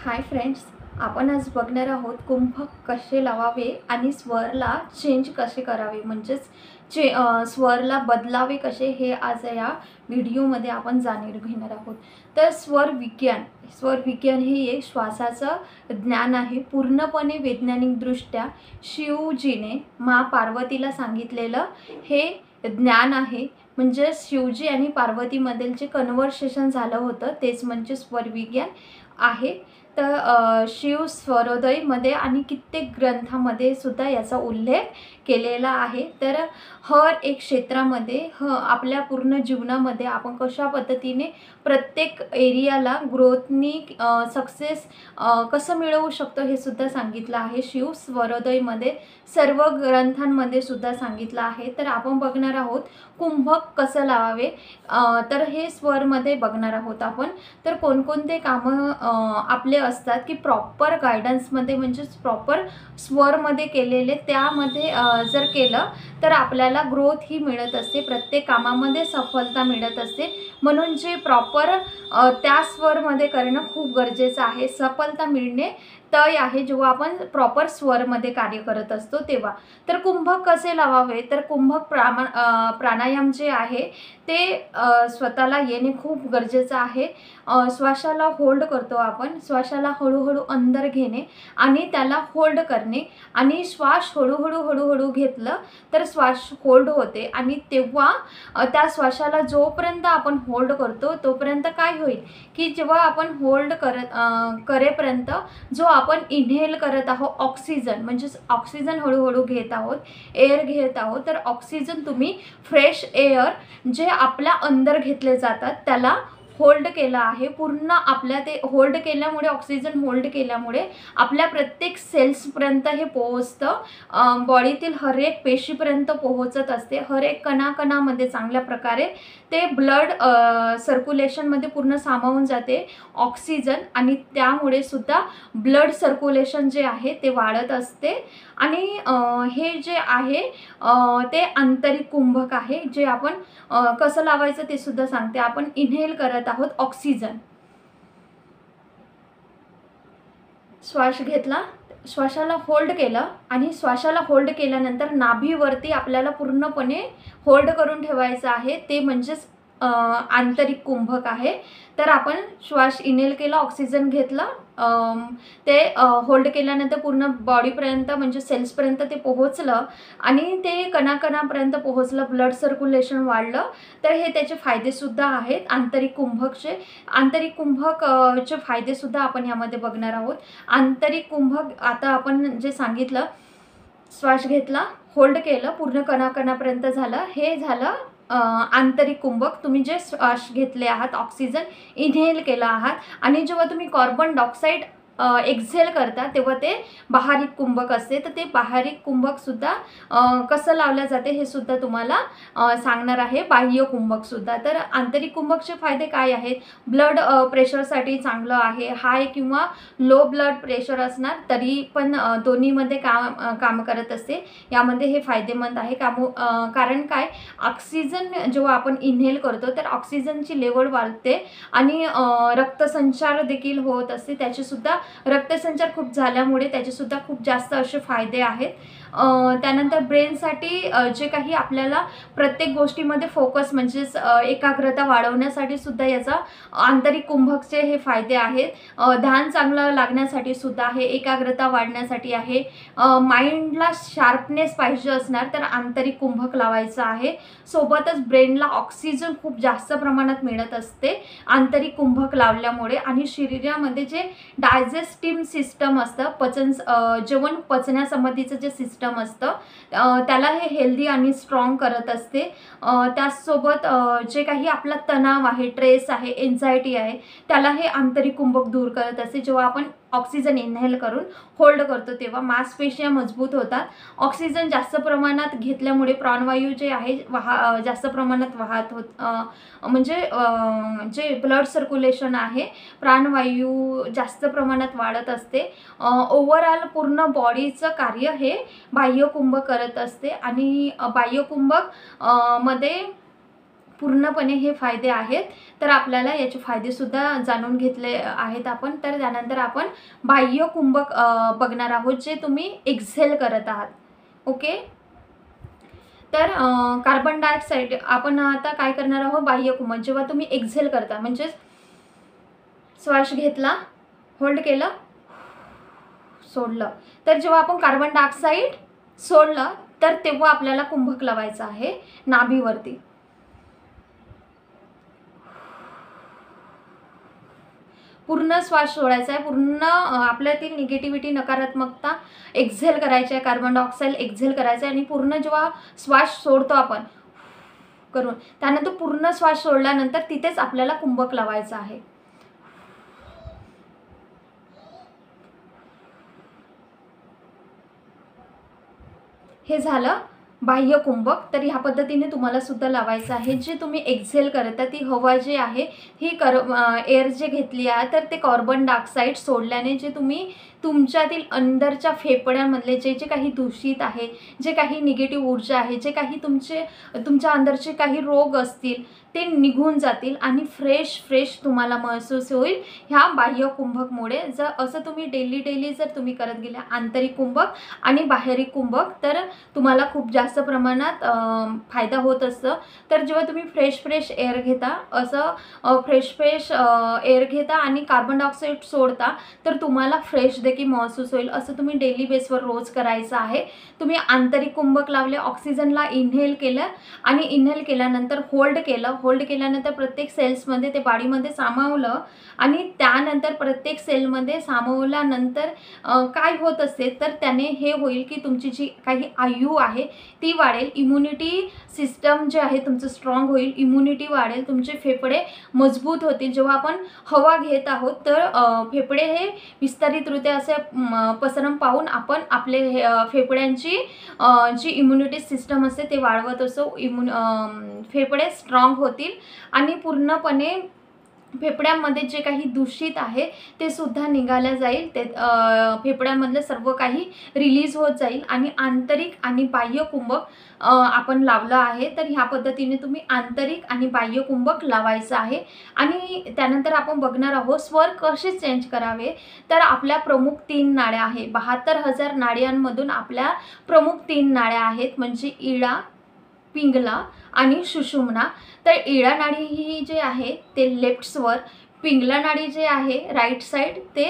Hi friends, आपण आज बघणार आहोत कुंभक कसे लावावे आणि स्वरला चेंज कसे करावे, म्हणजेच स्वरला बदलावे कसे, हे आज या व्हिडिओमध्ये आपण जाणून घेणार आहोत. तर स्वर विज्ञान हे एक श्वासाचं ज्ञान आहे. पूर्णपणे वैज्ञानिकदृष्ट्या शिवजीने माँ पार्वतीला सांगितलेलं हे ज्ञान आहे. म्हणजे शिवजी आणि पार्वतीमधील जे कन्व्हर्सेशन झालं होतं तेच म्हणजे स्वर विज्ञान आहे. तर शिव स्वरोदयमध्ये आणि कित्येक ग्रंथामध्ये सुद्धा याचा उल्लेख केलेला आहे. तर हर एक क्षेत्रामध्ये आपल्या पूर्ण जीवनामध्ये आपण कशा पद्धतीने प्रत्येक एरियाला ग्रोथनी सक्सेस कसं मिळवू शकतो हे सुद्धा सांगितलं आहे. शिव स्वरोदयमध्ये सर्व ग्रंथांमध्ये सुद्धा सांगितलं आहे. तर आपण बघणार आहोत कुंभक कसं लावावे. तर हे स्वरमध्ये बघणार आहोत आपण. तर कोणकोणते कामं आपले असतात की प्रॉपर गायडन्समध्ये, म्हणजेच प्रॉपर स्वरमध्ये केलेले, त्यामध्ये जर केलं तर आपल्याला ग्रोथ ही मिळत असते, प्रत्येक कामामध्ये सफलता मिळत असते. म्हणून जे प्रॉपर त्या स्वरमध्ये करणं खूप गरजेचं आहे. सफलता मिळणे तय आहे जेव्हा आपण प्रॉपर स्वरमध्ये कार्य करत असतो तेव्हा. तर कुंभक कसे लावावे, तर कुंभक प्राणायाम जे आहे ते स्वतःला येणे खूप गरजेचं आहे. श्वासाला होल्ड करतो आपण, श्वासाला हळूहळू अंदर घेणे आणि त्याला होल्ड करणे, आणि श्वास हळूहळू घेतलं तर श्वास होल्ड होते. आणि तेव्हा त्या श्वासाला जोपर्यंत आपण होल्ड करतो तोपर्यंत काय होईल की जेव्हा आपण होल्ड करेपर्यंत जो आपण इनहेल करत आहोत ऑक्सिजन, म्हणजेच ऑक्सिजन हळूहळू घेत आहोत, एअर घेत आहोत, तर ऑक्सिजन तुम्ही फ्रेश एअर जे आपल्या अंदर घेतले जातात त्याला होल्ड केला आहे. पूर्ण आपल्या ते होल्ड केल्यामुळे, ऑक्सिजन होल्ड केल्यामुळे आपल्या प्रत्येक सेल्सपर्यंत हे पोहोचतं, बॉडीतील हर एक पेशीपर्यंत पोहोचत असते. हर एक कणाकणामध्ये चांगल्या प्रकारे ते ब्लड सर्क्युलेशनमध्ये पूर्ण सामावून जाते ऑक्सिजन, आणि त्यामुळे सुद्धा ब्लड सर्क्युलेशन जे आहे ते वाढत असते. आणि हे जे आहे ते आंतरिक कुंभक आहे, जे आपण कसं लावायचं ते सुद्धा सांगते. आपण इनहेल करत आहोत ऑक्सिजन, श्वास घेतला, श्वासाला होल्ड केलं, आणि श्वासाला होल्ड केल्यानंतर नाभीवरती आपल्याला पूर्णपणे होल्ड करून ठेवायचं आहे. ते म्हणजेच आंतरिक कुंभक आहे. तर आपण श्वास इनहेल केला, ऑक्सिजन घेतला, ते होल्ड केल्यानंतर पूर्ण बॉडीपर्यंत म्हणजे सेल्सपर्यंत ते पोहोचलं आणि ते कणाकणापर्यंत पोहोचलं, ब्लड सर्क्युलेशन वाढलं. तर हे त्याचे फायदेसुद्धा आहेत आंतरिक कुंभकचे फायदेसुद्धा आपण यामध्ये बघणार आहोत. आंतरिक कुंभक आता आपण जे सांगितलं, श्वास घेतला, होल्ड केलं, पूर्ण कणाकणापर्यंत झालं, हे झालं आंतरिक कुंभक. तुम्ही जे श्वास घेतले आहात, ऑक्सिजन इनहेल केला आहात, आणि जेव्हा तुम्ही कार्बन डायऑक्साईड एक्झेल करता तेव्हा ते बाहरिक कुंभक असते. तर ते बाहरिक कुंभकसुद्धा कसं लावलं जाते हे सुद्धा तुम्हाला सांगणार आहे. बाह्य कुंभकसुद्धा. तर आंतरिक कुंभकचे फायदे काय आहेत? ब्लड प्रेशरसाठी चांगलं आहे. हाय किंवा लो ब्लड प्रेशर असणार तरी पण दोन्हीमध्ये काम करत असते. यामध्ये हे फायदेमंद आहे. कारण काय, ऑक्सिजन जेव्हा आपण इनहेल करतो तर ऑक्सिजनची लेवल वाढते आणि रक्तसंचार देखील होत असते. त्याचेसुद्धा रक्तसंचार खूप झाल्यामुळे त्याचेसुद्धा खूप जास्त असे फायदे आहेत. त्यानंतर ब्रेनसाठी जे काही आपल्याला प्रत्येक गोष्टीमध्ये फोकस, म्हणजेच एकाग्रता वाढवण्यासाठी सुद्धा याचा आंतरिक कुंभकचे हे फायदे आहेत. ध्यान चांगलं लागण्यासाठी सुद्धा आहे, एकाग्रता वाढण्यासाठी आहे, माइंडला शार्पनेस पाहिजे असणार तर आंतरिक कुंभक लावायचं आहे. सोबतच ब्रेनला ऑक्सिजन खूप जास्त प्रमाणात मिळत असते आंतरिक कुंभक लावल्यामुळे. आणि शरीरामध्ये जे डायजेस्टिव्ह सिस्टम असतं, जेवण पचण्यासंबंधीचं जे सिस्टम असतं त्याला हे हेल्दी आणि स्ट्रॉंग करत असते. त्याचसोबत जे काही आपला तणाव आहे, स्ट्रेस आहे, एन्झायटी आहे, त्याला हे आंतरिक कुंभक दूर करत असते. जेव्हा आपण ऑक्सिजन इनहेल करून होल्ड करतो तेव्हा मांसपेशिया मजबूत होतात. ऑक्सिजन जास्त प्रमाणात घेतल्यामुळे प्राणवायू जे आहे जास्त प्रमाणात म्हणजे जे ब्लड सर्क्युलेशन आहे, प्राणवायू जास्त प्रमाणात वाढत असते. ओव्हरऑल पूर्ण बॉडीचं कार्य हे बाह्य कुंभक करत असते. आणि बाह्य कुंभक मध्ये पूर्णपणे हे फायदे आहेत. तर आपल्याला याचे फायदेसुद्धा जाणून घेतले आहेत आपण. तर त्यानंतर आपण बाह्य कुंभक बघणार आहोत, जे तुम्ही एक्झेल करत आहात. ओके, तर कार्बन डायऑक्साईड आपण आता काय करणार आहोत, बाह्य कुंभक. जेव्हा तुम्ही एक्झेल करता म्हणजेच श्वास घेतला, होल्ड केलं, सोडलं, तर जेव्हा आपण कार्बन डायऑक्साईड सोडलं तर तेव्हा आपल्याला कुंभक लावायचं आहे नाभीवरती. पूर्ण श्वास सोडायचा आहे, पूर्ण आपल्यातील निगेटिव्हिटी, नकारात्मकता एक्झेल करायची आहे, कार्बन डायऑक्साईड एक्झेल करायचं आहे. आणि पूर्ण जेव्हा श्वास सोडतो आपण करून, त्यानंतर पूर्ण श्वास सोडल्यानंतर तिथेच आपल्याला कुंभक लावायचं आहे. हे झालं बाह्य कुंभक. तर ह्या पद्धतीने तुम्हाला सुद्धा लावायचं आहे. जे तुम्ही एक्झेल करता ती हवा जी आहे ही एअर जे घेतली आहे, तर ते कार्बन डायऑक्साईड सोडल्याने जे तुम्ही तुमच्यातील अंदरच्या फेफड्यांमधले जे जे काही दूषित आहे, जे काही निगेटिव्ह ऊर्जा आहे, जे काही तुमच्या अंदरचे काही रोग असतील ते निघून जातील आणि फ्रेश तुम्हाला महसूस होईल ह्या बाह्य कुंभकमुळे. जर असं तुम्ही डेली जर तुम्ही करत गेला आंतरिक कुंभक आणि बाहेरीक कुंभक, तर तुम्हाला खूप जास्त प्रमाणात फायदा होत असतं. तर जेव्हा तुम्ही फ्रेश एअर घेता, असं फ्रेश एअर घेता आणि कार्बन डायऑक्साईड सोडता, तर तुम्हाला फ्रेश देखील महसूस होईल. असं तुम्ही डेली बेसवर रोज करायचं आहे. तुम्ही आंतरिक कुंभक लावले, ऑक्सिजनला इनहेल केलं आणि इनहेल केल्यानंतर होल्ड केल्यानंतर प्रत्येक सेल्समध्ये ते बॉडीमध्ये सामावलं आणि त्यानंतर प्रत्येक सेलमध्ये सामावल्यानंतर काय होत असते, तर त्याने हे होईल की तुमची जी काही आयु आहे ती वाढेल, इम्युनिटी सिस्टम जे आहे तुमचं स्ट्रॉंग होईल, इम्युनिटी वाढेल, तुमचे फेफडे मजबूत होतील. जेव्हा आपण हवा घेत आहोत तर फेफडे हे विस्तारितरित्या असे पसरण पाहून आपण आपले फेफड्यांची जी इम्युनिटी सिस्टम असते ते वाढवत असतो. फेफडे स्ट्रॉंग होतील आणि पूर्णपणे फेफड्यांमध्ये जे काही दूषित आहे ते सुद्धा निघालं जाईल. ते फेफड्यांमधलं सर्व काही रिलीज होत जाईल आणि आंतरिक आणि बाह्य कुंभक आपण लावलं आहे. तर ह्या पद्धतीने तुम्ही आंतरिक आणि बाह्य कुंभक लावायचं आहे. आणि त्यानंतर आपण बघणार आहोत स्वर कसे चेंज करावे. तर आपल्या प्रमुख 3 नाड्या आहे, 72,000 नाड्यांमधून आपल्या प्रमुख 3 नाड्या आहेत, म्हणजे इळा, पिंगला आणि सुषुम्ना. तर इळा नाडी ही जे आहे ते लेफ्ट स्वर, पिंगला नाडी जे आहे राईट साईड ते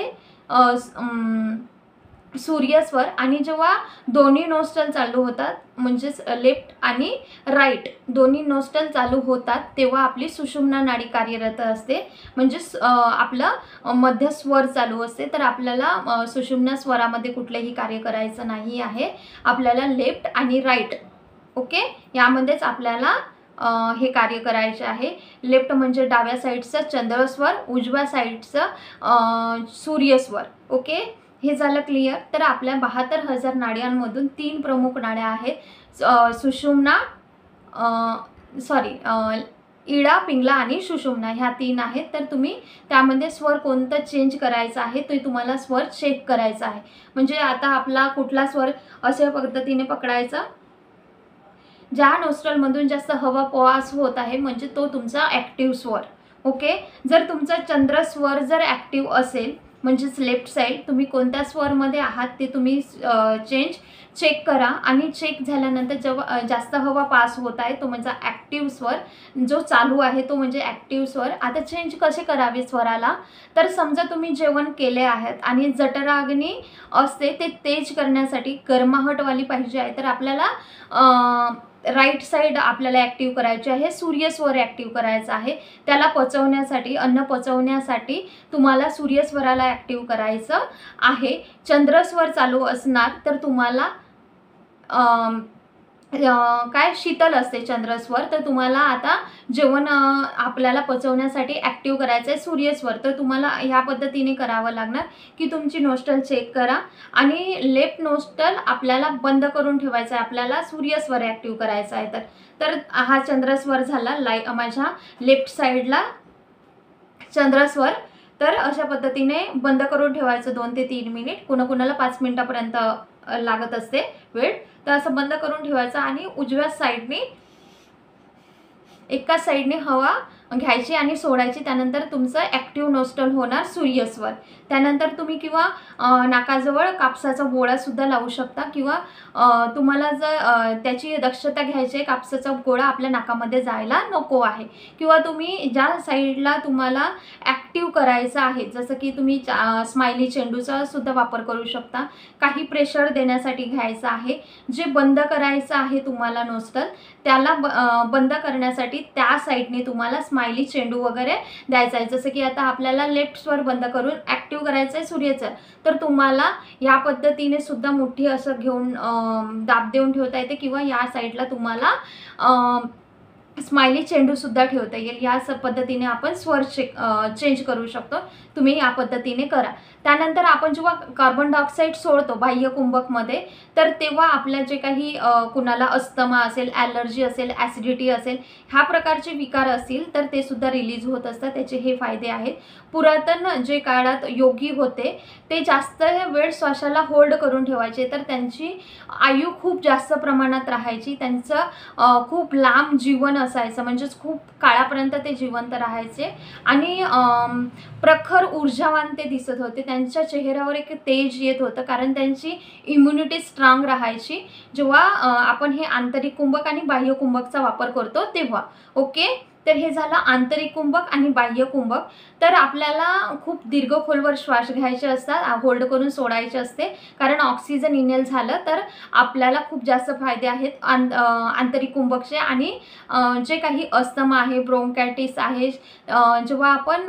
सूर्यस्वर. आणि जेव्हा दोन्ही नोस्ट्रल चालू होतात, म्हणजेच लेफ्ट आणि राईट दोन्ही नोस्ट्रल चालू होतात, तेव्हा आपली सुषुम्ना नाडी कार्यरत असते, म्हणजेच आपलं मध्य स्वर चालू असते. तर आपल्याला सुषुम्ना स्वरामध्ये कुठलेही कार्य करायचं नाही आहे, आपल्याला लेफ्ट आणि राईट, ओके, यामध्येच आपल्याला हे कार्य करायचे आहे. लेफ्ट म्हणजे डाव्या साईडचं चंद्रस्वर, उजव्या साईडचं सूर्यस्वर. ओके, हे झालं क्लिअर. तर आपल्या 72,000 नाड्यांमधून 3 प्रमुख नाड्या आहेत, सुषुम्ना, इळा, पिंगला आणि सुषुम्ना, ह्या 3 आहेत. तर तुम्ही त्यामध्ये स्वर कोणतं चेंज करायचं आहे ते तुम्हाला स्वर चेक करायचा आहे. म्हणजे आता आपला कुठला स्वर अशा पद्धतीने पकडायचा, ज्या नोस्ट्रलमधून जास्त हवा पास होत आहे म्हणजे तो तुमचा ॲक्टिव्ह स्वर. ओके, जर तुमचा चंद्रस्वर जर ॲक्टिव्ह असेल म्हणजेच लेफ्ट साईड, तुम्ही कोणत्या स्वरमध्ये आहात ते तुम्ही चेक करा. आणि चेक झाल्यानंतर जेव्हा जास्त हवा पास होत आहे तो म्हणजे ॲक्टिव्ह स्वर, जो चालू आहे तो म्हणजे ॲक्टिव्ह स्वर. आता चेंज कसे करावे स्वराला, तर समजा तुम्ही जेवण केले आहेत आणि जठराग्नी असते ते तेज करण्यासाठी गरमाहटवाली पाहिजे आहे, तर आपल्याला राईट साईड आपल्याला ॲक्टिव्ह करायची आहे, सूर्यस्वर ॲक्टिव्ह करायचा आहे. त्याला पचवण्यासाठी, अन्न पचवण्यासाठी तुम्हाला सूर्यस्वराला ॲक्टिव्ह करायचं आहे. चंद्रस्वर चालू असणार तर तुम्हाला काय शीतल असते चंद्रस्वर, तर तुम्हाला आता जेवण आपल्याला पचवण्यासाठी ॲक्टिव्ह करायचं आहे सूर्यस्वर. तर तुम्हाला ह्या पद्धतीने करावं लागणार की तुमची नोस्ट्रल चेक करा आणि लेफ्ट नोस्ट्रल आपल्याला बंद करून ठेवायचं आहे, आपल्याला सूर्यस्वर ॲक्टिव्ह करायचा आहे. तर हा चंद्रस्वर झाला, माझ्या लेफ्ट साईडला चंद्रस्वर. तर अशा पद्धतीने बंद करून ठेवायचं 2 ते 3 मिनिट, कुणाकुणाला 5 मिनिटापर्यंत लागत असते वेळ. तर असं बंद करून ठेवायचं आणि उजव्या साईडने एकाच साईडने हवा घ्यायची आणि सोडायची. त्यानंतर तुमचं ॲक्टिव्ह नोस्ट्रल होणार सूर्यस्वर. त्यानंतर तुम्ही किंवा नाकाजवळ कापसाचा गोळासुद्धा लावू शकता किंवा तुम्हाला जर त्याची दक्षता घ्यायची आहे कापसाचा गोळा आपल्या नाकामध्ये जायला नको आहे, किंवा तुम्ही ज्या साईडला तुम्हाला ॲक्टिव्ह करायचं आहे जसं की तुम्ही स्माइली चेंडूचा सुद्धा वापर करू शकता. काही प्रेशर देण्यासाठी घ्यायचं आहे. जे बंद करायचं आहे तुम्हाला नोस्ट्रल त्याला बंद करण्यासाठी त्या साईडने तुम्हाला स्माइली चेंडू वगैरे द्यायचा आहे. जसं की आता आपल्याला लेफ्ट स्वर बंद करून ॲक्टिव्ह करायचं आहे सूर्यचं, तर तुम्हाला या पद्धतीने सुद्धा मोठी असं घेऊन दाब देऊन ठेवता येते, किंवा या साईडला तुम्हाला स्माइली चेंडूसुद्धा ठेवता येईल. या पद्धतीने आपण स्वर चेंज करू शकतो. तुम्ही या पद्धतीने करा. त्यानंतर आपण जेव्हा कार्बन डायऑक्साईड सोडतो बाह्य कुंभकमध्ये, तर तेव्हा आपल्या जे काही कुणाला अस्थमा असेल, ॲलर्जी असेल, ॲसिडिटी असेल, ह्या प्रकारचे विकार असतील तर ते सुद्धा रिलीज होत असतात. त्याचे हे फायदे आहेत. पुरातन जे काळात योगी होते ते जास्त वेळ श्वासाला होल्ड करून ठेवायचे, तर त्यांची आयु खूप जास्त प्रमाणात राहायची. त्यांचं खूप लांब जीवन असायचं, म्हणजेच खूप काळापर्यंत ते जिवंत राहायचे आणि प्रखर ऊर्जावान ते दिसत होते. त्यांच्या चेहऱ्यावर एक तेज येत होतं, कारण त्यांची इम्युनिटी स्ट्रॉंग राहायची जेव्हा आपण हे आंतरिक कुंभक आणि बाह्य कुंभकचा वापर करतो तेव्हा. ओके, तर हे झालं आंतरिक कुंभक आणि बाह्य कुंभक. तर आपल्याला खूप दीर्घ खोलवर श्वास घ्यायचे असतात, होल्ड करून सोडायचे असते, कारण ऑक्सिजन इनहेल झालं तर आपल्याला खूप जास्त फायदे आहेत आंतरिक कुंभकचे. आणि जे काही अस्थमा आहे, ब्रोंकायटिस आहे, जेव्हा आपण